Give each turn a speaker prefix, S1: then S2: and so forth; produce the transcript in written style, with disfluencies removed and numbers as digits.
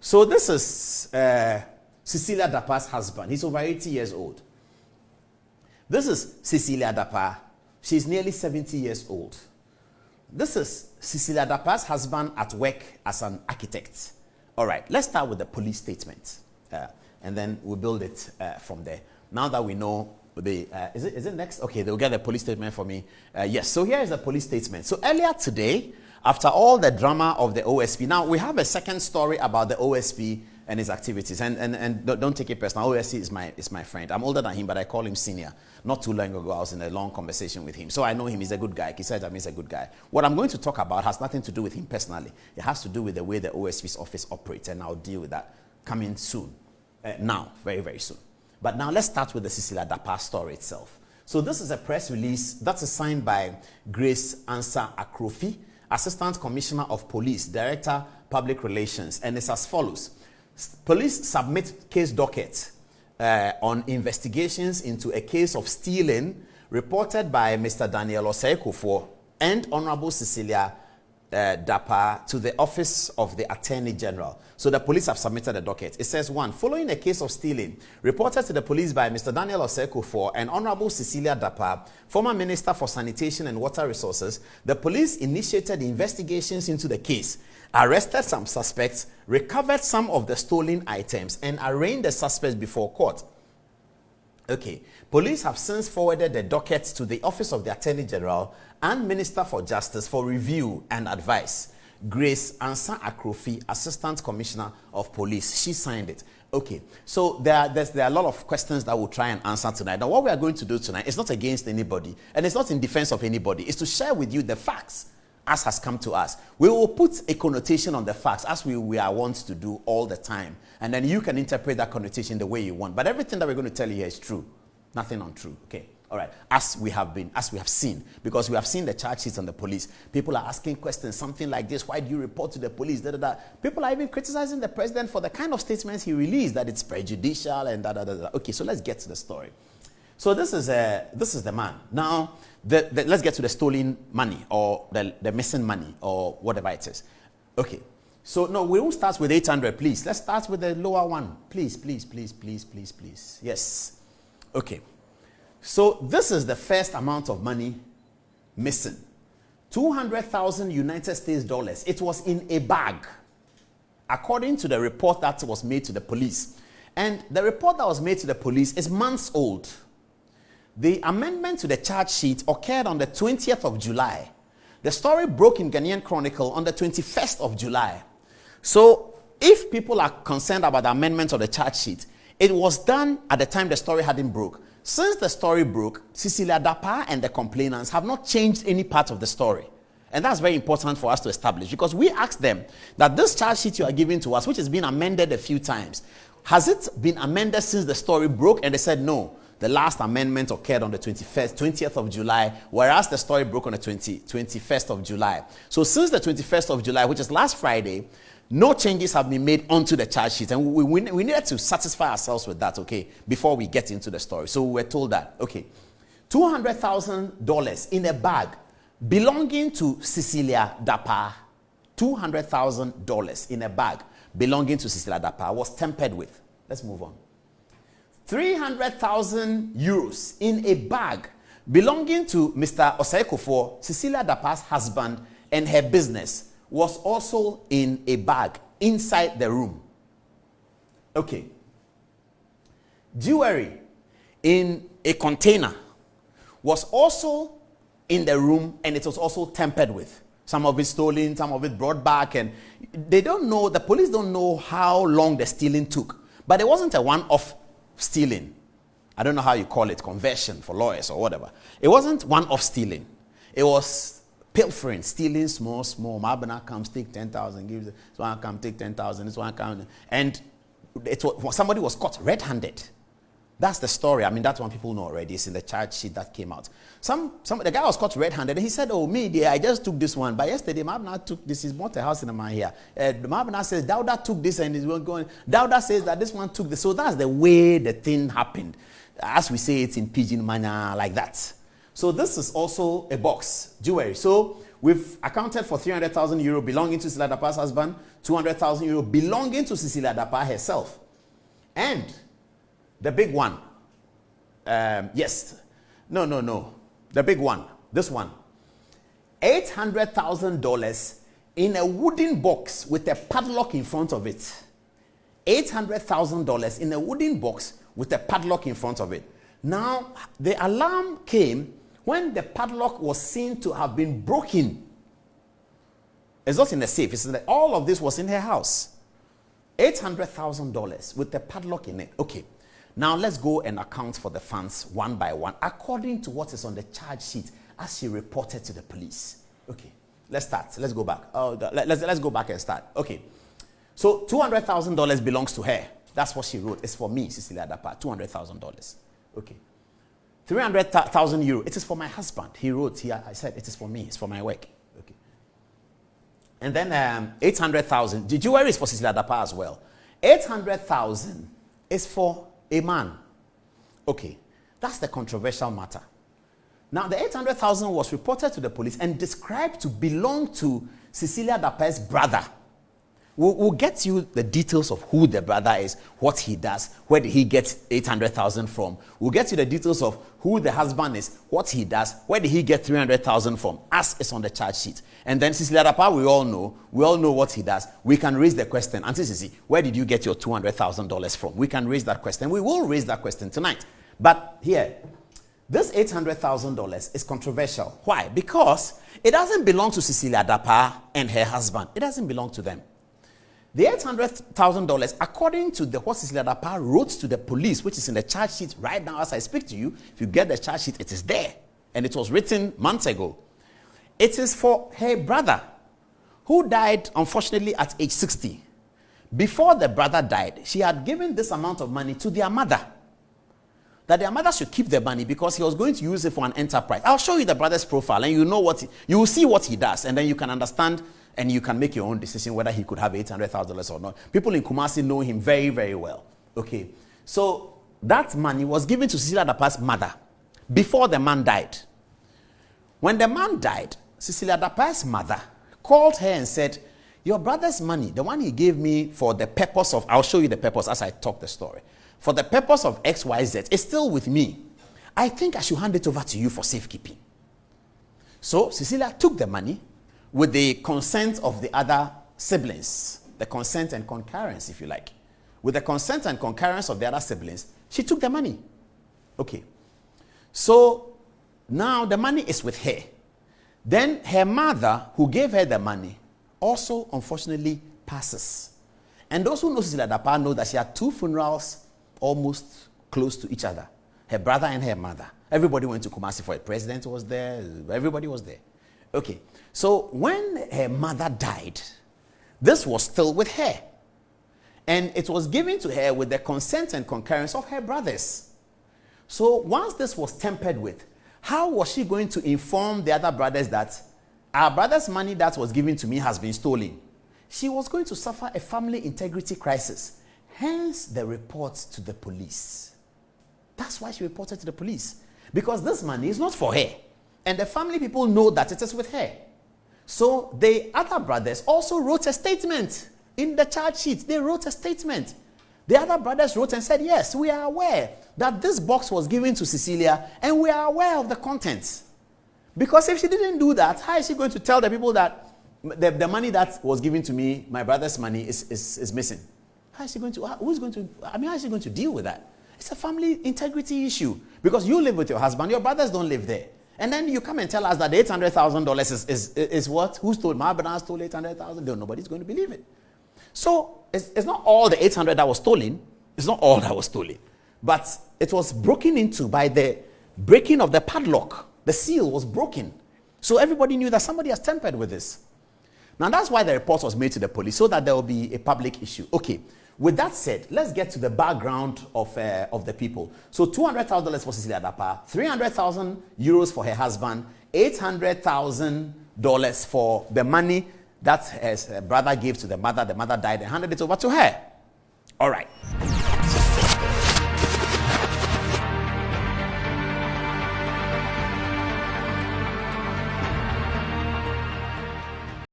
S1: So this is Cecilia Dapa's husband. He's over 80 years old. This is Cecilia Dapa. She's nearly 70 years old. This is Cecilia Dapa's husband at work as an architect. All right, let's start with the police statement. And then we'll build it from there. Now that we know the, is it next? Okay, they'll get the police statement for me. Yes, so here is the police statement. So earlier today, after all the drama of the OSP, now we have a second story about the OSP and his activities. And don't take it personal. OSP is my friend. I'm older than him, but I call him senior. Not too long ago, I was in a long conversation with him. So I know him. He's a good guy. He said that he's a good guy. What I'm going to talk about has nothing to do with him personally. It has to do with the way the OSP's office operates, and I'll deal with that coming soon. Now, very, very soon. But now let's start with the Cecilia Dapa story itself. So this is a press release that's signed by Grace Ansa Akrofi, Assistant Commissioner of Police, Director, Public Relations, and it's as follows. Police submit case docket on investigations into a case of stealing reported by Mr. Daniel Osei-Kuffour and Honorable Cecilia Dapa to the Office of the Attorney General. So the police have submitted a docket. It says, 1, following a case of stealing reported to the police by Mr. Daniel Osei-Kuffour and Honorable Cecilia Dapa, former Minister for Sanitation and Water Resources, the police initiated investigations into the case, arrested some suspects, recovered some of the stolen items, and arraigned the suspects before court. Okay, police have since forwarded the docket to the Office of the Attorney General and Minister for Justice for review and advice. Grace Ansa Akrofi, Assistant Commissioner of Police, she signed it. Okay, so there are a lot of questions that we'll try and answer tonight. Now, what we are going to do tonight is not against anybody, and it's not in defense of anybody. It's to share with you the facts as has come to us. We will put a connotation on the facts as we are wont to do all the time. And then you can interpret that connotation the way you want. But everything that we're going to tell you here is true. Nothing untrue. Okay. All right. As we have seen, because we have seen the charge sheets on the police. People are asking questions, something like this. Why do you report to the police? Da, da, da. People are even criticizing the president for the kind of statements he released, that it's prejudicial and da, da, da, da. Okay, so let's get to the story. So this is the man. Now, let's get to the stolen money or the missing money or whatever it is. Okay. So, no, we won't start with 800, please. Let's start with the lower one. Please, please, please, please, please, please. Yes. Okay. So, this is the first amount of money missing. 200,000 United States dollars. It was in a bag, according to the report that was made to the police. And the report that was made to the police is months old. The amendment to the charge sheet occurred on the 20th of July. The story broke in Ghanaian Chronicle on the 21st of July. So, if people are concerned about the amendment of the charge sheet, it was done at the time the story hadn't broke. Since the story broke, Cecilia Dapa and the complainants have not changed any part of the story. And that's very important for us to establish, because we asked them that this charge sheet you are giving to us, which has been amended a few times, has it been amended since the story broke? And they said no. The last amendment occurred on the 20th of July, whereas the story broke on the 21st of July. So since the 21st of July, which is last Friday, no changes have been made onto the charge sheet. And we needed to satisfy ourselves with that, okay, before we get into the story. So we were told that, okay, $200,000 in a bag belonging to Cecilia Dapa, $200,000 in a bag belonging to Cecilia Dapa was tampered with. Let's move on. 300,000 euros in a bag belonging to Mr. Osei-Kuffour, Cecilia Dapa's husband, and her business was also in a bag inside the room. Okay. Jewelry in a container was also in the room, and it was also tampered with. Some of it stolen, some of it brought back, and they don't know, the police don't know how long the stealing took. But it wasn't a one-off stealing. I don't know how you call it, conversion for lawyers or whatever. It wasn't one-off stealing. It was pilfering, stealing small. Mabana comes, take 10,000, gives this one come, take 10,000, this one come. And somebody was caught red-handed. That's the story. I mean, that's one people know already. It's in the charge sheet that came out. The guy was caught red-handed, and he said, oh, me, dear, I just took this one. But yesterday, Mabna took this. He's bought a house in a man here. Mabna says, Dauda took this, and he's going. Dauda says that this one took this. So that's the way the thing happened. As we say it in pidgin manner, like that. So this is also a box, jewelry. So We've accounted for 300,000 euro belonging to Cecilia Dapa's husband, 200,000 euro belonging to Cecilia Dapa herself. And the big one, the big one, this one, $800,000 in a wooden box with a padlock in front of it. $800,000 in a wooden box with a padlock in front of it. Now, the alarm came when the padlock was seen to have been broken. It's not in the safe. It's in all of this was in her house. $800,000 with the padlock in it. Okay. Now, let's go and account for the funds one by one according to what is on the charge sheet as she reported to the police. Okay. Let's start. Let's go back. Let's go back and start. Okay. So $200,000 belongs to her. That's what she wrote. It's for me, Cecilia Dapa. $200,000. Okay. 300,000 euro. It is for my husband. He wrote here. I said it is for me. It's for my work. Okay. And then 800,000. The jewelry is for Cecilia Dapa as well. 800,000 is for a man. Okay. That's the controversial matter. Now, the 800,000 was reported to the police and described to belong to Cecilia Dapa's brother. We'll get you the details of who the brother is, what he does, where did he get 800,000 from. We'll get you the details of who the husband is, what he does, where did he get 300,000 from, as is on the charge sheet. And then Cecilia Dapa, we all know what he does. We can raise the question, Auntie Cici, where did you get your $200,000 from? We can raise that question. We will raise that question tonight. But here, this $800,000 is controversial. Why? Because it doesn't belong to Cecilia Dapa and her husband. It doesn't belong to them. The $800,000, according to what Cecilia Dapa wrote to the police, which is in the charge sheet right now as I speak to you, if you get the charge sheet, it is there. And it was written months ago. It is for her brother, who died, unfortunately, at age 60. Before the brother died, she had given this amount of money to their mother. That their mother should keep the money because he was going to use it for an enterprise. I'll show you the brother's profile and you will see what he does, and then you can understand and you can make your own decision whether he could have $800,000 or not. People in Kumasi know him very, very well. Okay. So that money was given to Cecilia Dapa's mother before the man died. When the man died, Cecilia Dapa's mother called her and said, your brother's money, the one he gave me for the purpose of, I'll show you the purpose as I talk the story, for the purpose of XYZ, is still with me. I think I should hand it over to you for safekeeping. So Cecilia took the money with the consent of the other siblings, the consent and concurrence, if you like. With the consent and concurrence of the other siblings, she took the money. Okay. So now the money is with her. Then her mother, who gave her the money, also unfortunately passes. And those who know Cecilia Dapa know that she had two funerals almost close to each other. Her brother and her mother. Everybody went to Kumasi for it. President was there. Everybody was there. Okay. So when her mother died, this was still with her. And it was given to her with the consent and concurrence of her brothers. So once this was tampered with, how was she going to inform the other brothers that our brother's money that was given to me has been stolen? She was going to suffer a family integrity crisis. Hence the report to the police. That's why she reported to the police. Because this money is not for her. And the family people know that it is with her. So the other brothers also wrote a statement in the charge sheet. They wrote a statement. The other brothers wrote and said, yes, we are aware that this box was given to Cecilia and we are aware of the contents. Because if she didn't do that, how is she going to tell the people that the money that was given to me, my brother's money, is missing? How is she going to, how is she going to deal with that? It's a family integrity issue. Because you live with your husband, your brothers don't live there. And then you come and tell us that the $800,000 is what? Who stole? Mahabana stole $800,000. Nobody's going to believe it. So it's not all the 800 that was stolen. It's not all that was stolen. But it was broken into by the breaking of the padlock. The seal was broken. So everybody knew that somebody has tampered with this. Now that's why the report was made to the police, so that there will be a public issue. Okay. With that said, let's get to the background of the people. So $200,000 for Cecilia Dapa, 300,000 euros for her husband, $800,000 for the money that her brother gave to the mother. The mother died and handed it over to her. All right.